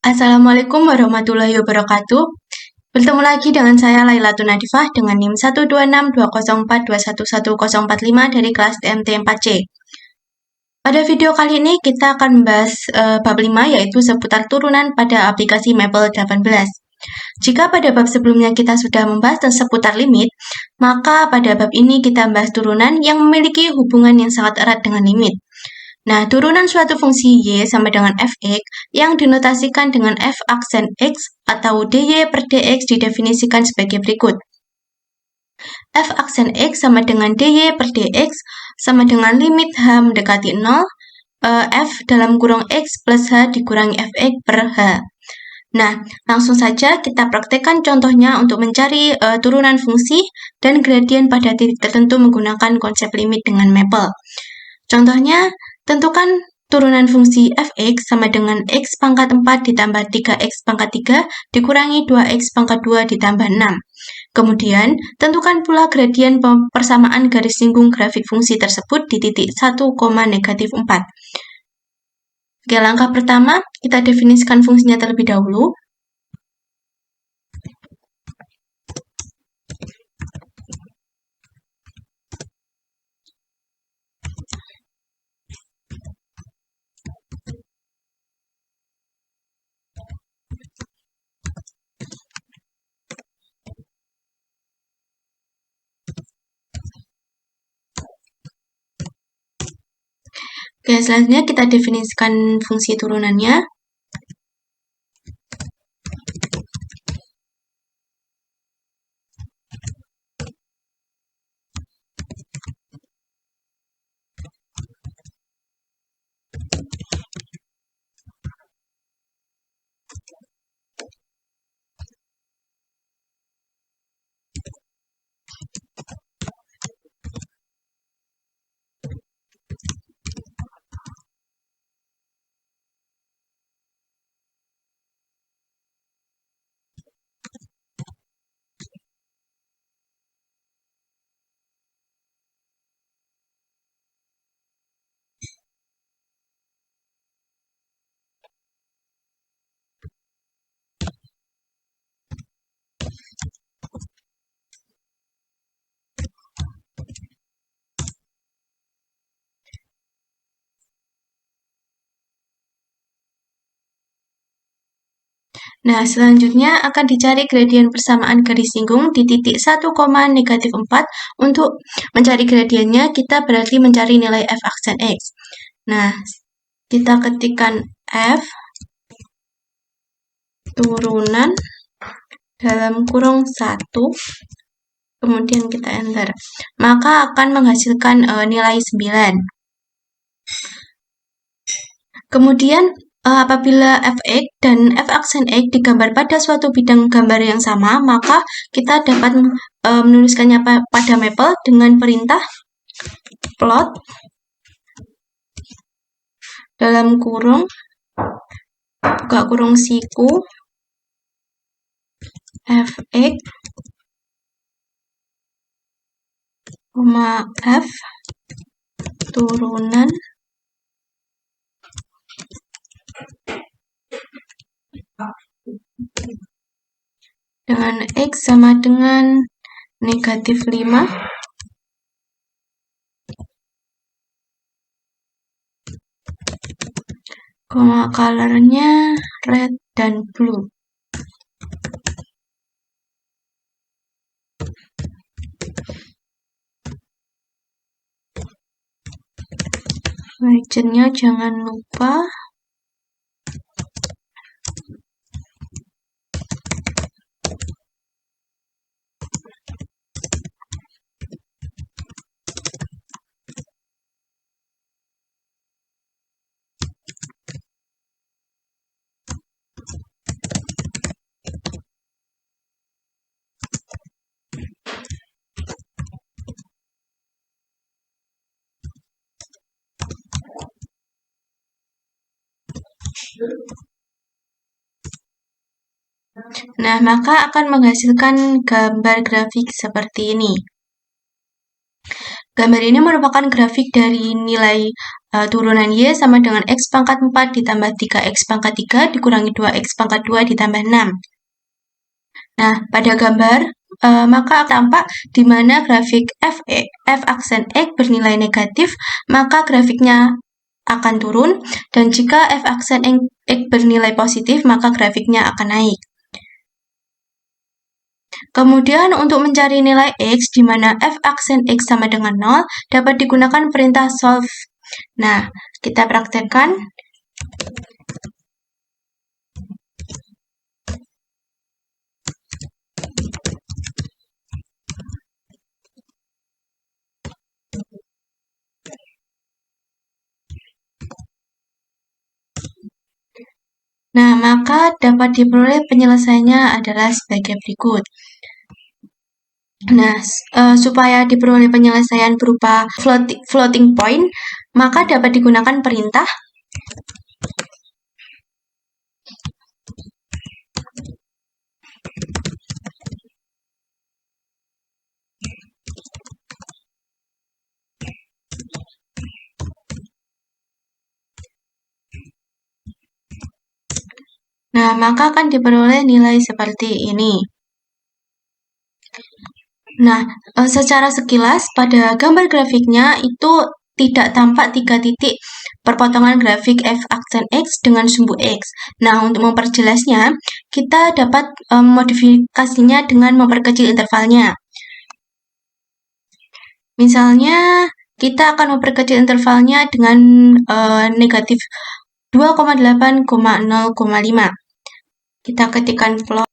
Assalamualaikum warahmatullahi wabarakatuh. Bertemu lagi dengan saya Lailatul Nadifah dengan NIM 1262042111045 dari kelas TMT 4C. Pada video kali ini kita akan membahas bab 5 yaitu seputar turunan pada aplikasi Maple 18. Jika pada bab sebelumnya kita sudah membahas seputar limit, maka pada bab ini kita membahas turunan yang memiliki hubungan yang sangat erat dengan limit. Nah, turunan suatu fungsi y sama dengan fx yang dinotasikan dengan f aksen x atau dy per dx didefinisikan sebagai berikut. F aksen x sama dengan dy per dx sama dengan limit h mendekati 0, f dalam kurung x plus h dikurangi fx per h. Nah, langsung saja kita praktekkan contohnya untuk mencari turunan fungsi dan gradien pada titik tertentu menggunakan konsep limit dengan Maple. Contohnya, tentukan turunan fungsi fx sama dengan x pangkat 4 ditambah 3x pangkat 3 dikurangi 2x pangkat 2 ditambah 6. Kemudian, tentukan pula gradien persamaan garis singgung grafik fungsi tersebut di titik 1, -4. Oke, langkah pertama, kita definisikan fungsinya terlebih dahulu. Oke, selanjutnya kita definisikan fungsi turunannya. Nah, selanjutnya akan dicari gradien persamaan garis singgung di titik 1, -4. Untuk mencari gradiennya, kita berarti mencari nilai f aksen x. Nah, kita ketikkan f turunan dalam kurung 1, kemudian kita enter. Maka akan menghasilkan nilai 9. Kemudian, apabila fx dan f aksen x digambar pada suatu bidang gambar yang sama, maka kita dapat menuliskannya pada Maple dengan perintah plot dalam kurung buka kurung siku fx, f turunan dengan x sama dengan -5, colornya red dan blue. Legendnya jangan lupa. Nah, maka akan menghasilkan gambar grafik seperti ini. Gambar ini merupakan grafik dari nilai turunan Y sama dengan X pangkat 4 ditambah 3X pangkat 3 dikurangi 2X pangkat 2 ditambah 6. Nah, pada gambar, maka tampak di mana grafik F aksen X bernilai negatif, maka grafiknya akan turun, dan jika F aksen X bernilai positif, maka grafiknya akan naik. Kemudian untuk mencari nilai X di mana F aksen X sama dengan 0, dapat digunakan perintah solve. Nah, kita praktekkan. Nah, maka dapat diperoleh penyelesaiannya adalah sebagai berikut. Nah, supaya diperoleh penyelesaian berupa floating point, maka dapat digunakan perintah Nah, maka akan diperoleh nilai seperti ini. Nah, secara sekilas pada gambar grafiknya itu tidak tampak 3 titik perpotongan grafik F aksen X dengan sumbu X. Nah, untuk memperjelasnya, kita dapat modifikasinya dengan memperkecil intervalnya. Misalnya, kita akan memperkecil intervalnya dengan negatif 2,8,0,5. Kita ketikkan plot.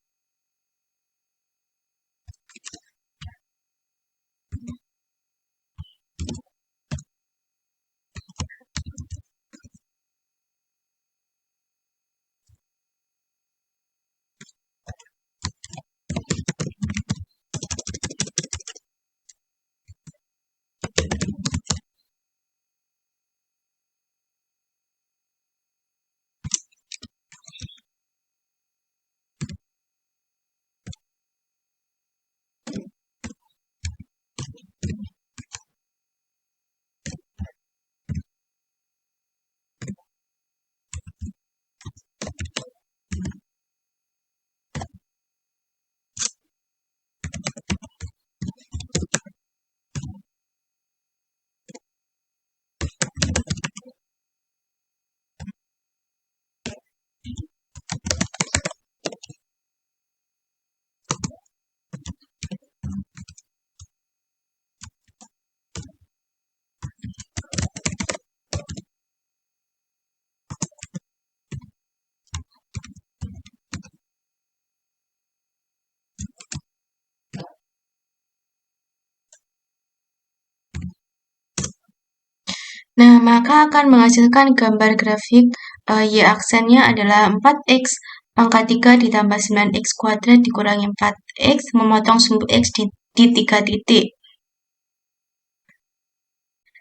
Nah, maka akan menghasilkan gambar grafik Y aksennya adalah 4X pangkat 3 ditambah 9X kuadrat dikurangi 4X memotong sumbu X di 3 titik.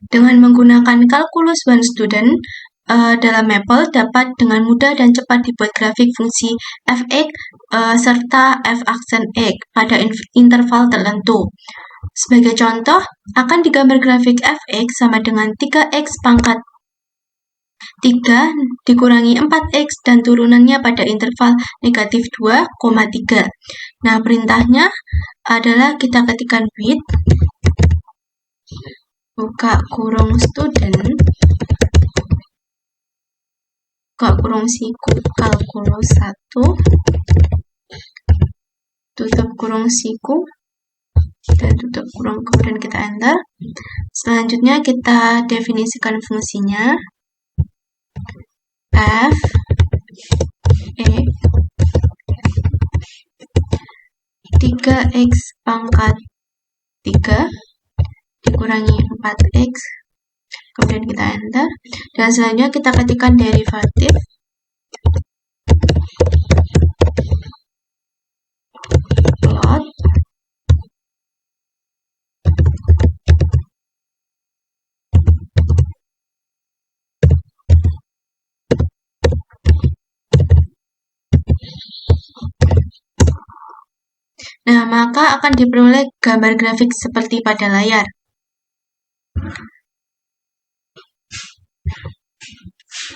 Dengan menggunakan kalkulus one student, dalam Maple dapat dengan mudah dan cepat dibuat grafik fungsi f(x) serta f aksen x pada interval tertentu. Sebagai contoh, akan digambar grafik f(x) sama dengan 3x pangkat 3 dikurangi 4x dan turunannya pada interval negatif 2,3. Nah, perintahnya adalah kita ketikkan with buka kurung student buka kurung siku kalkulus 1 tutup kurung siku dan tutup kurung, kemudian kita enter. Selanjutnya kita definisikan fungsinya f x 3x pangkat 3 dikurangi 4x, kemudian kita enter, dan selanjutnya kita ketikkan derivatif plot Nah, maka akan diperoleh gambar grafik seperti pada layar.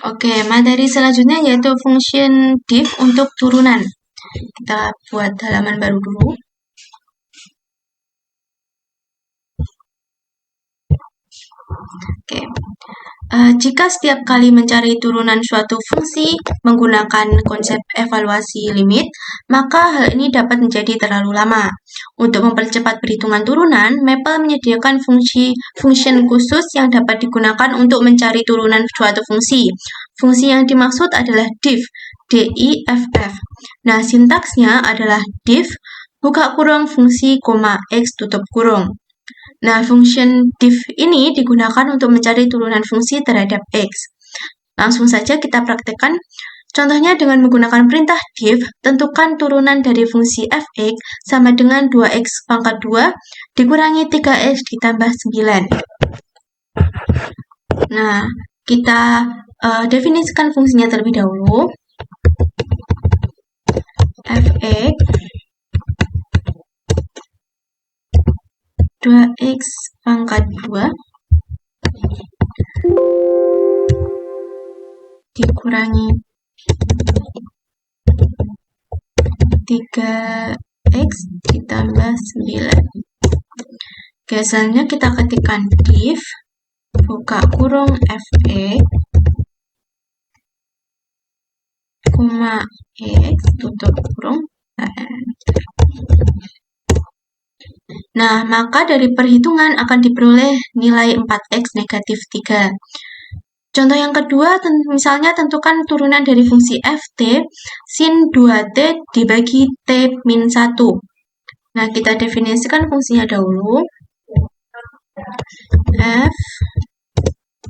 Oke, materi selanjutnya yaitu function div untuk turunan. Kita buat halaman baru dulu. Oke. Jika setiap kali mencari turunan suatu fungsi menggunakan konsep evaluasi limit, maka hal ini dapat menjadi terlalu lama. Untuk mempercepat perhitungan turunan, Maple menyediakan function khusus yang dapat digunakan untuk mencari turunan suatu fungsi. Fungsi yang dimaksud adalah diff, D-I-F-F. Nah, sintaksnya adalah diff, buka kurung fungsi, koma, X tutup kurung. Nah, function diff ini digunakan untuk mencari turunan fungsi terhadap X. Langsung saja kita praktekkan. Contohnya dengan menggunakan perintah diff, tentukan turunan dari fungsi fx sama dengan 2x pangkat 2 dikurangi 3x ditambah 9. Nah, kita definisikan fungsinya terlebih dahulu. Fx 2x pangkat 2 dikurangi 3x ditambah 9. Oke, selanjutnya kita ketikkan diff, buka kurung fx, koma x, tutup kurung. Nah, maka dari perhitungan akan diperoleh nilai 4x negatif 3. Contoh yang kedua, misalnya tentukan turunan dari fungsi ft sin 2t dibagi t min 1. Nah, kita definisikan fungsinya dahulu.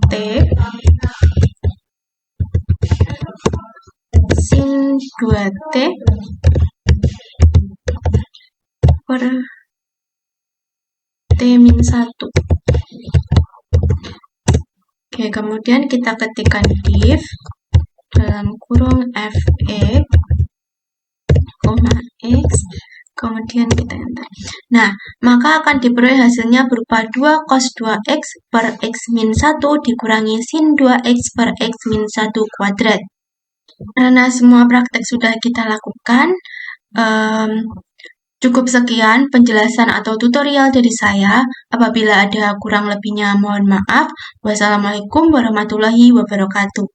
Ft sin 2t per t min 1. Oke, kemudian kita ketikkan diff dalam kurung fx, koma x, kemudian kita enter. Nah, maka akan diperoleh hasilnya berupa 2 cos 2x per x min 1 dikurangi sin 2x per x min 1 kuadrat. Karena semua praktek sudah kita lakukan, cukup sekian penjelasan atau tutorial dari saya. Apabila ada kurang lebihnya mohon maaf. Wassalamualaikum warahmatullahi wabarakatuh.